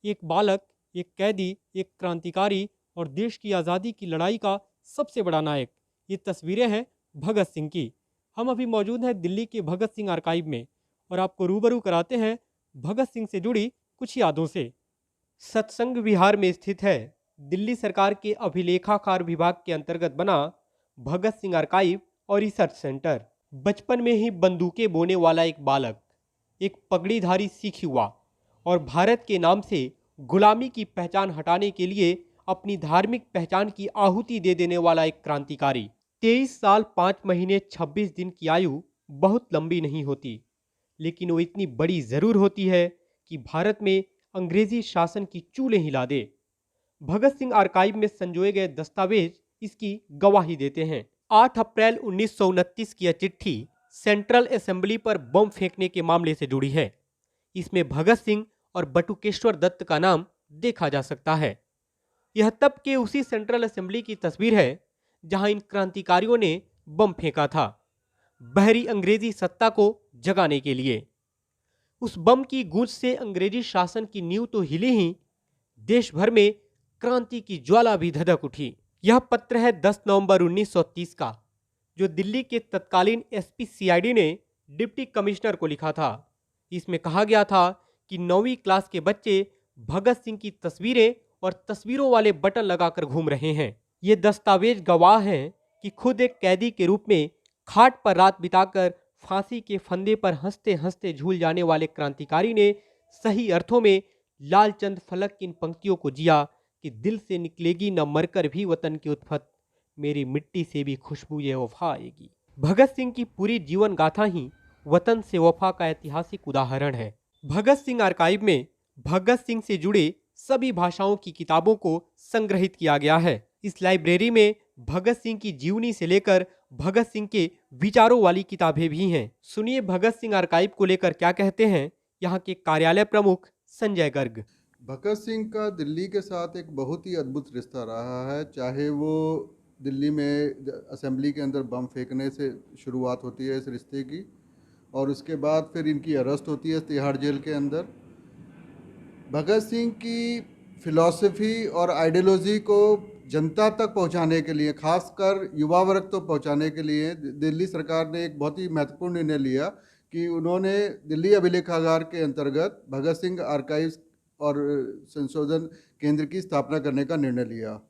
एक बालक, एक कैदी, एक क्रांतिकारी और देश की आज़ादी की लड़ाई का सबसे बड़ा नायक। ये तस्वीरें हैं भगत सिंह की। हम अभी मौजूद हैं दिल्ली के भगत सिंह आर्काइव में और आपको रूबरू कराते हैं भगत सिंह से जुड़ी कुछ यादों से। सत्संग विहार में स्थित है दिल्ली सरकार के अभिलेखागार विभाग के अंतर्गत बना भगत सिंह आर्काइव और रिसर्च सेंटर। बचपन में ही बंदूकें बोने वाला एक बालक, एक पगड़ीधारी सिख युवा और भारत के नाम से गुलामी की पहचान हटाने के लिए अपनी धार्मिक पहचान की आहुति दे देने वाला एक क्रांतिकारी। 23 साल 5 महीने 26 दिन की आयु बहुत लंबी नहीं होती, लेकिन वो इतनी बड़ी जरूर होती है कि भारत में अंग्रेजी शासन की चूलें हिला दे। भगत सिंह आर्काइव में संजोए गए दस्तावेज इसकी गवाही देते हैं। 8 अप्रैल 1929 की यह चिट्ठी सेंट्रल असेंबली पर बम फेंकने के मामले से जुड़ी है। इसमें भगत सिंह और बटुकेश्वर दत्त का नाम देखा जा सकता है। यह तब के उसी सेंट्रल असेंबली की तस्वीर है जहां इन क्रांतिकारियों ने बम फेंका था, बहरी अंग्रेजी सत्ता को जगाने के लिए। उस बम की गूंज से अंग्रेजी शासन की नींव तो हिली ही, देश भर में क्रांति की ज्वाला भी धधक उठी। यह पत्र है 10 नवंबर 1930 का, जो दिल्ली के तत्कालीन एसपी सीआईडी ने डिप्टी कमिश्नर को लिखा था। इसमें कहा गया था कि 9वीं क्लास के बच्चे भगत सिंह की तस्वीरें और तस्वीरों वाले बटन लगाकर घूम रहे हैं। ये दस्तावेज गवाह हैं कि खुद एक कैदी के रूप में खाट पर रात बिताकर फांसी के फंदे पर हंसते हंसते झूल जाने वाले क्रांतिकारी ने सही अर्थों में लालचंद फलक की इन पंक्तियों को जिया कि दिल से निकलेगी न मरकर भी वतन की उत्फत, मेरी मिट्टी से भी खुशबू ये वफा आएगी। भगत सिंह की पूरी जीवन गाथा ही वतन से वफा का ऐतिहासिक उदाहरण है। भगत सिंह आर्काइव में भगत सिंह से जुड़े सभी भाषाओं की किताबों को संग्रहित किया गया है। इस लाइब्रेरी में भगत सिंह की जीवनी से लेकर भगत सिंह के विचारों वाली किताबें भी हैं। सुनिए भगत सिंह आर्काइव को लेकर क्या कहते हैं यहाँ के कार्यालय प्रमुख संजय गर्ग। भगत सिंह का दिल्ली के साथ एक बहुत ही अद्भुत रिश्ता रहा है। चाहे वो दिल्ली में असेंबली के अंदर बम फेंकने से शुरुआत होती है इस रिश्ते की, और उसके बाद फिर इनकी अरेस्ट होती है तिहाड़ जेल के अंदर। भगत सिंह की फिलॉसफी और आइडियोलॉजी को जनता तक पहुंचाने के लिए, खासकर युवा वर्ग तक पहुंचाने के लिए दिल्ली सरकार ने एक बहुत ही महत्वपूर्ण निर्णय लिया कि उन्होंने दिल्ली अभिलेखागार के अंतर्गत भगत सिंह आर्काइव्स और संशोधन केंद्र की स्थापना करने का निर्णय लिया।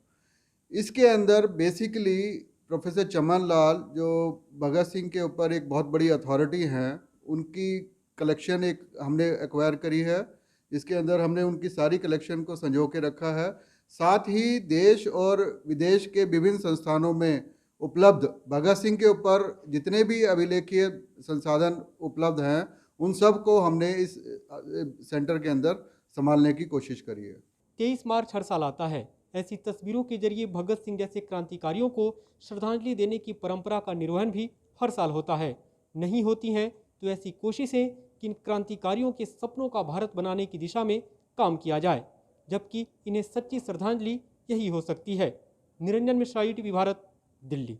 इसके अंदर बेसिकली प्रोफेसर चमन लाल, जो भगत सिंह के ऊपर एक बहुत बड़ी अथॉरिटी हैं, उनकी कलेक्शन एक हमने एक्वायर करी है। इसके अंदर हमने उनकी सारी कलेक्शन को संजो के रखा है। साथ ही देश और विदेश के विभिन्न संस्थानों में उपलब्ध भगत सिंह के ऊपर जितने भी अभिलेखीय संसाधन उपलब्ध हैं, उन सब को हमने इस सेंटर के अंदर संभालने की कोशिश करी है। 23 मार्च हर साल आता है। ऐसी तस्वीरों के जरिए भगत सिंह जैसे क्रांतिकारियों को श्रद्धांजलि देने की परंपरा का निर्वहन भी हर साल होता है। नहीं होती हैं तो ऐसी कोशिशें कि इन क्रांतिकारियों के सपनों का भारत बनाने की दिशा में काम किया जाए, जबकि इन्हें सच्ची श्रद्धांजलि यही हो सकती है। निरंजन मिश्रा, ITV भारत, दिल्ली।